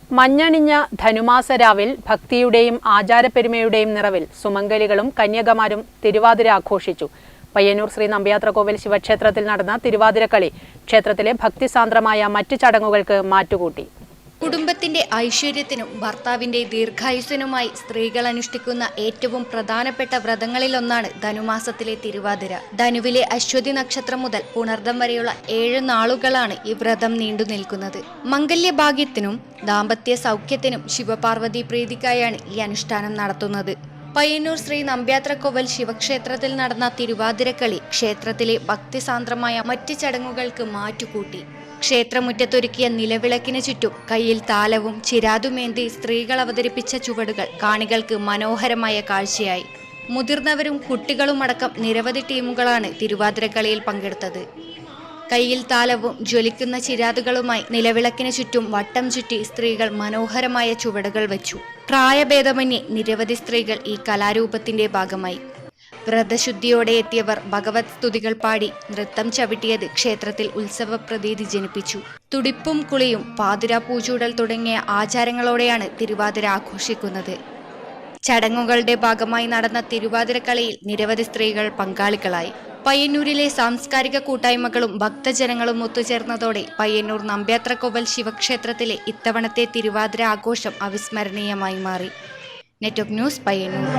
മഞ്ഞണിഞ്ഞ ധനുമാസ രാവിൽ ഭക്തിയുടെയും ആചാരപ്പെരുമയുടെയും നിറവിൽ സുമംഗലികളും കന്യകമാരും തിരുവാതിര ആഘോഷിച്ചു. പയ്യന്നൂർ ശ്രീ നമ്പ്യാത്രകോവിൽ ശിവക്ഷേത്രത്തിൽ നടന്ന തിരുവാതിരക്കളി ക്ഷേത്രത്തിലെ ഭക്തിസാന്ദ്രമായ മറ്റ് ചടങ്ങുകൾക്ക് മാറ്റുകൂട്ടി. കുടുംബത്തിന്റെ ഐശ്വര്യത്തിനും ഭർത്താവിന്റെ ദീർഘായുസ്സിനുമായി സ്ത്രീകൾ അനുഷ്ഠിക്കുന്ന ഏറ്റവും പ്രധാനപ്പെട്ട വ്രതങ്ങളിലൊന്നാണ് ധനുമാസത്തിലെ തിരുവാതിര. ധനുവിലെ അശ്വതി നക്ഷത്രം മുതൽ പുണർദം വരെയുള്ള 7 നാളുകളാണ് ഈ വ്രതം നീണ്ടു നിൽക്കുന്നത്. മംഗല്യഭാഗ്യത്തിനും ദാമ്പത്യ സൗഖ്യത്തിനും ശിവപാർവതി പ്രീതിക്കായാണ് ഈ അനുഷ്ഠാനം നടത്തുന്നത്. പയ്യന്നൂർ ശ്രീ നമ്പ്യാത്രകോവിൽ ശിവക്ഷേത്രത്തിൽ നടന്ന തിരുവാതിരക്കളി ക്ഷേത്രത്തിലെ ഭക്തിസാന്ദ്രമായ മറ്റ് ചടങ്ങുകൾക്ക് മാറ്റുകൂട്ടി. ക്ഷേത്രമുറ്റത്തൊരുക്കിയ നിലവിളക്കിന് ചുറ്റും കയ്യിൽ താലവും ചിരാതുമേന്തി സ്ത്രീകൾ അവതരിപ്പിച്ച ചുവടുകൾ കാണികൾക്ക് മനോഹരമായ കാഴ്ചയായി. മുതിർന്നവരും കുട്ടികളുമടക്കം നിരവധി ടീമുകളാണ് തിരുവാതിരക്കളിയിൽ പങ്കെടുത്തത്. കയ്യിൽ താലവും ജ്വലിക്കുന്ന ചിരാതുകളുമായി നിലവിളക്കിന് ചുറ്റും വട്ടം ചുറ്റി സ്ത്രീകൾ മനോഹരമായ ചുവടുകൾ വെച്ചു. പ്രായഭേദമന്യേ നിരവധി സ്ത്രീകൾ ഈ കലാരൂപത്തിന്റെ ഭാഗമായി. വ്രതശുദ്ധിയോടെ എത്തിയവർ ഭഗവത് സ്തുതികൾ പാടി നൃത്തം ചവിട്ടിയത് ക്ഷേത്രത്തിൽ ഉത്സവ പ്രതീതി ജനിപ്പിച്ചു. തുടിപ്പും കുളിയും പാതിരാ പൂച്ചൂടൽ തുടങ്ങിയ ആചാരങ്ങളോടെയാണ് തിരുവാതിര ആഘോഷിക്കുന്നത്. ചടങ്ങുകളുടെ ഭാഗമായി നടന്ന തിരുവാതിരക്കളിയിൽ നിരവധി സ്ത്രീകൾ പങ്കാളികളായി. പയ്യന്നൂരിലെ സാംസ്കാരിക കൂട്ടായ്മകളും ഭക്തജനങ്ങളും ഒത്തുചേർന്നതോടെ പയ്യന്നൂർ നമ്പ്യാത്രകോവിൽ ശിവക്ഷേത്രത്തിലെ ഇത്തവണത്തെ തിരുവാതിര ആഘോഷം അവിസ്മരണീയമായി മാറി. Network news, Payyanur.